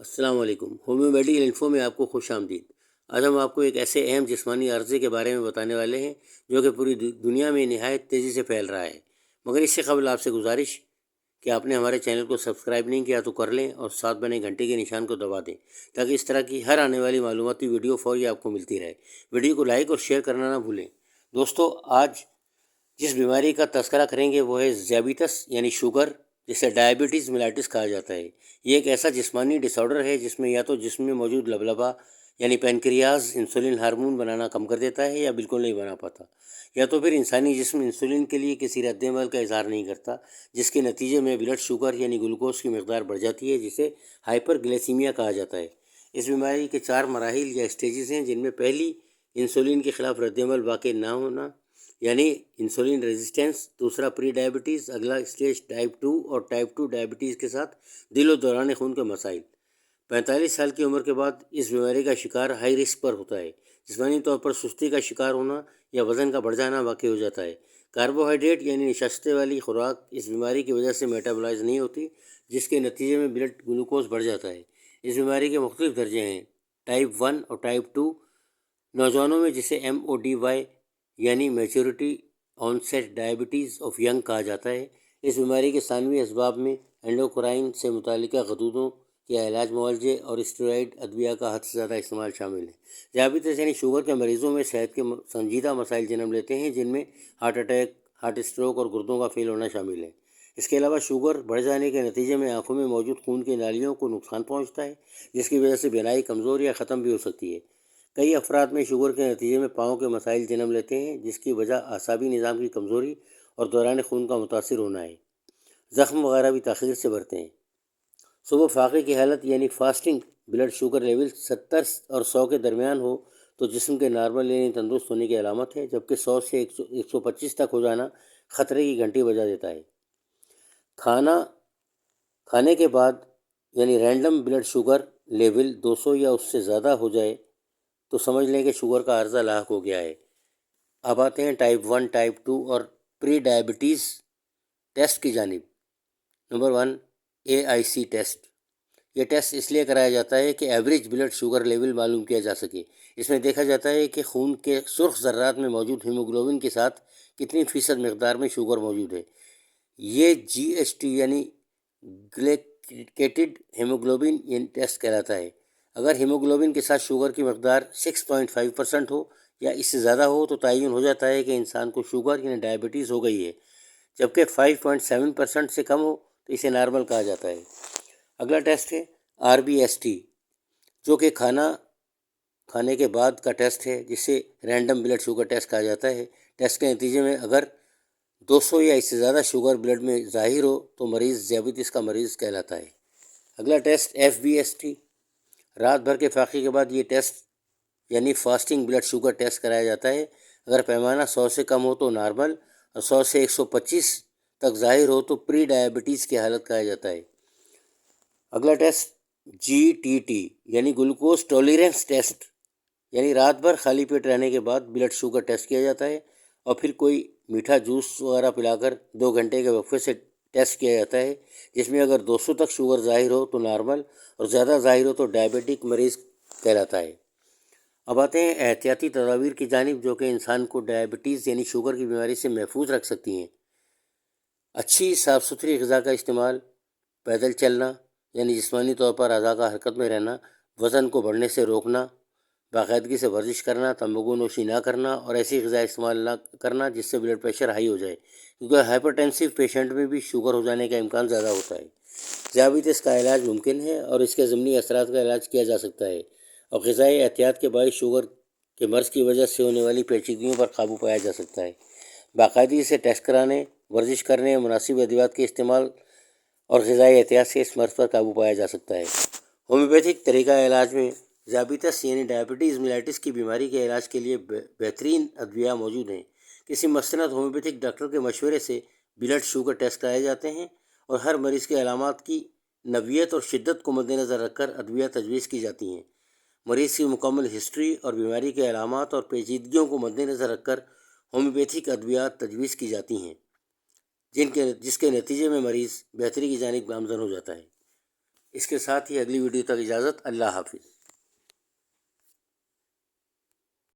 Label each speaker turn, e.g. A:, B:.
A: السلام علیکم۔ Homeo medical info میں آپ کو خوش آمدید۔ آج ہم آپ کو ایک ایسے اہم جسمانی عرضے کے بارے میں بتانے والے ہیں جو کہ پوری دنیا میں نہایت تیزی سے پھیل رہا ہے، مگر اس سے قبل آپ سے گزارش کہ آپ نے ہمارے چینل کو سبسکرائب نہیں کیا تو کر لیں اور ساتھ بنے گھنٹے کے نشان کو دبا دیں تاکہ اس طرح کی ہر آنے والی معلوماتی ویڈیو فوری آپ کو ملتی رہے۔ ویڈیو کو لائک اور شیئر کرنا نہ بھولیں۔ دوستو، آج جس بیماری کا تذکرہ کریں گے وہ ہے ذیابیطس یعنی شوگر، جسے ڈائبٹیز میلاٹس کہا جاتا ہے۔ یہ ایک ایسا جسمانی ڈس آرڈر ہے جس میں یا تو جسم میں موجود لبلبا یعنی پینکریاز انسولین ہارمون بنانا کم کر دیتا ہے یا بالکل نہیں بنا پاتا، یا تو پھر انسانی جسم انسولین کے لیے کسی رد عمل کا اظہار نہیں کرتا، جس کے نتیجے میں بلڈ شوگر یعنی گلوکوز کی مقدار بڑھ جاتی ہے، جسے ہائپر گلیسیمیا کہا جاتا ہے۔ اس بیماری کے 4 مراحل یا اسٹیجز ہیں، جن میں پہلی انسولین کے خلاف رد عمل واقع نہ ہونا یعنی انسولین ریزسٹنس، دوسرا پری ڈائبٹیز، اگلا اسٹیج ٹائپ 2 اور ٹائپ 2 ڈائبٹیز کے ساتھ دل و دوران خون کے مسائل۔ 45 سال کی عمر کے بعد اس بیماری کا شکار ہائی رسک پر ہوتا ہے۔ جسمانی طور پر سستی کا شکار ہونا یا وزن کا بڑھ جانا واقع ہو جاتا ہے۔ کاربوہائیڈریٹ یعنی نشاستے والی خوراک اس بیماری کی وجہ سے میٹابولائز نہیں ہوتی، جس کے نتیجے میں بلڈ گلوکوز بڑھ جاتا ہے۔ اس بیماری کے مختلف درجے ہیں، ٹائپ 1 اور ٹائپ 2 نوجوانوں میں، جسے MODY یعنی میچورٹی آنسیٹ ڈائبٹیز آف ینگ کہا جاتا ہے۔ اس بیماری کے ثانوی اسباب میں اینڈوکرائن سے متعلقہ غدودوں کے علاج، معالجے اور اسٹیرائڈ ادویہ کا حد سے زیادہ استعمال شامل ہے۔ ذیابیطس یعنی شوگر کے مریضوں میں صحت کے سنجیدہ مسائل جنم لیتے ہیں، جن میں ہارٹ اٹیک، ہارٹ اسٹروک اور گردوں کا فیل ہونا شامل ہے۔ اس کے علاوہ شوگر بڑھ جانے کے نتیجے میں آنکھوں میں موجود خون کی نالیوں کو نقصان پہنچتا ہے، جس کی وجہ سے بینائی کمزور یا ختم بھی ہو سکتی ہے۔ کئی افراد میں شوگر کے نتیجے میں پاؤں کے مسائل جنم لیتے ہیں، جس کی وجہ اعصابی نظام کی کمزوری اور دوران خون کا متاثر ہونا ہے۔ زخم وغیرہ بھی تاخیر سے بڑھتے ہیں۔ صبح فاقے کی حالت یعنی فاسٹنگ بلڈ شوگر لیول 70 اور 100 کے درمیان ہو تو جسم کے نارمل یعنی تندرست ہونے کی علامت ہے، جبکہ 100 سے 125 تک ہو جانا خطرے کی گھنٹی بجا دیتا ہے۔ کھانے کے بعد یعنی رینڈم بلڈ شوگر لیول 200 یا اس سے زیادہ ہو جائے تو سمجھ لیں کہ شوگر کا عرضہ لاحق ہو گیا ہے۔ اب آتے ہیں ٹائپ 1، ٹائپ 2 اور پری ڈائبٹیز ٹیسٹ کی جانب۔ Number 1، AIC test. یہ ٹیسٹ اس لیے کرایا جاتا ہے کہ ایوریج بلڈ شوگر لیول معلوم کیا جا سکے۔ اس میں دیکھا جاتا ہے کہ خون کے سرخ ذرات میں موجود ہیموگلوبن کے ساتھ کتنی فیصد مقدار میں شوگر موجود ہے۔ یہ GST یعنی گلیکیٹڈ ہیموگلوبن ٹیسٹ کہلاتا ہے۔ اگر ہیموگلوبن کے ساتھ شوگر کی مقدار 6.5% ہو یا اس سے زیادہ ہو تو تعین ہو جاتا ہے کہ انسان کو شوگر یعنی ڈائبٹیز ہو گئی ہے، جبکہ 5.7% سے کم ہو تو اسے نارمل کہا جاتا ہے۔ اگلا ٹیسٹ ہے RBST، جو کہ کھانے کے بعد کا ٹیسٹ ہے، جسے رینڈم بلڈ شوگر ٹیسٹ کہا جاتا ہے۔ ٹیسٹ کے نتیجے میں اگر 200 یا اس سے زیادہ شوگر بلڈ میں ظاہر ہو تو مریض ذیابیطس کا مریض کہلاتا ہے۔ اگلا ٹیسٹ FBST، رات بھر کے فاقے کے بعد یہ ٹیسٹ یعنی فاسٹنگ بلڈ شوگر ٹیسٹ کرایا جاتا ہے۔ اگر پیمانہ 100 سے کم ہو تو نارمل اور 100 سے 125 تک ظاہر ہو تو پری ڈائبٹیز کی حالت کہا جاتا ہے۔ اگلا ٹیسٹ GTT یعنی گلوکوز ٹالرنس ٹیسٹ، یعنی رات بھر خالی پیٹ رہنے کے بعد بلڈ شوگر ٹیسٹ کیا جاتا ہے اور پھر کوئی میٹھا جوس وغیرہ پلا کر 2 گھنٹے کے وقفے سے ٹیسٹ کیا جاتا ہے، جس میں اگر 200 تک شوگر ظاہر ہو تو نارمل اور زیادہ ظاہر ہو تو ڈائبٹک مریض کہلاتا ہے۔ اب آتے ہیں احتیاطی تدابیر کی جانب، جو کہ انسان کو ڈائبٹیز یعنی شوگر کی بیماری سے محفوظ رکھ سکتی ہیں۔ اچھی صاف ستھری غذا کا استعمال، پیدل چلنا یعنی جسمانی طور پر اعضاء کا حرکت میں رہنا، وزن کو بڑھنے سے روکنا، باقاعدگی سے ورزش کرنا، تمباکو نوشی نہ کرنا اور ایسی غذا استعمال نہ کرنا جس سے بلڈ پریشر ہائی ہو جائے، کیونکہ ہائپر ٹینسو پیشنٹ میں بھی شوگر ہو جانے کا امکان زیادہ ہوتا ہے۔ ذیابیطس کا علاج ممکن ہے اور اس کے ضمنی اثرات کا علاج کیا جا سکتا ہے، اور غذائی احتیاط کے باعث شوگر کے مرض کی وجہ سے ہونے والی پیچیدگیوں پر قابو پایا جا سکتا ہے۔ باقاعدگی سے ٹیسٹ کرانے، ورزش کرنے، مناسب ادویات کے استعمال اور غذائی احتیاط سے اس مرض پر قابو پایا جا سکتا ہے۔ ہومیوپیتھک طریقہ علاج میں ذیابیطس یعنی ڈائبٹیز میلاٹس کی بیماری کے علاج کے لیے بہترین ادویہ موجود ہیں۔ کسی مستند ہومیوپیتھک ڈاکٹر کے مشورے سے بلڈ شوگر ٹیسٹ کرائے جاتے ہیں اور ہر مریض کے علامات کی نوعیت اور شدت کو مد نظر رکھ کر ادویہ تجویز کی جاتی ہیں۔ مریض کی مکمل ہسٹری اور بیماری کے علامات اور پیچیدگیوں کو مد نظر رکھ کر ہومیوپیتھک ادویات تجویز کی جاتی ہیں، جس کے نتیجے میں مریض بہتری کی جانب گامزن ہو جاتا ہے۔ اس کے ساتھ ہی اگلی ویڈیو تک اجازت، اللہ حافظ۔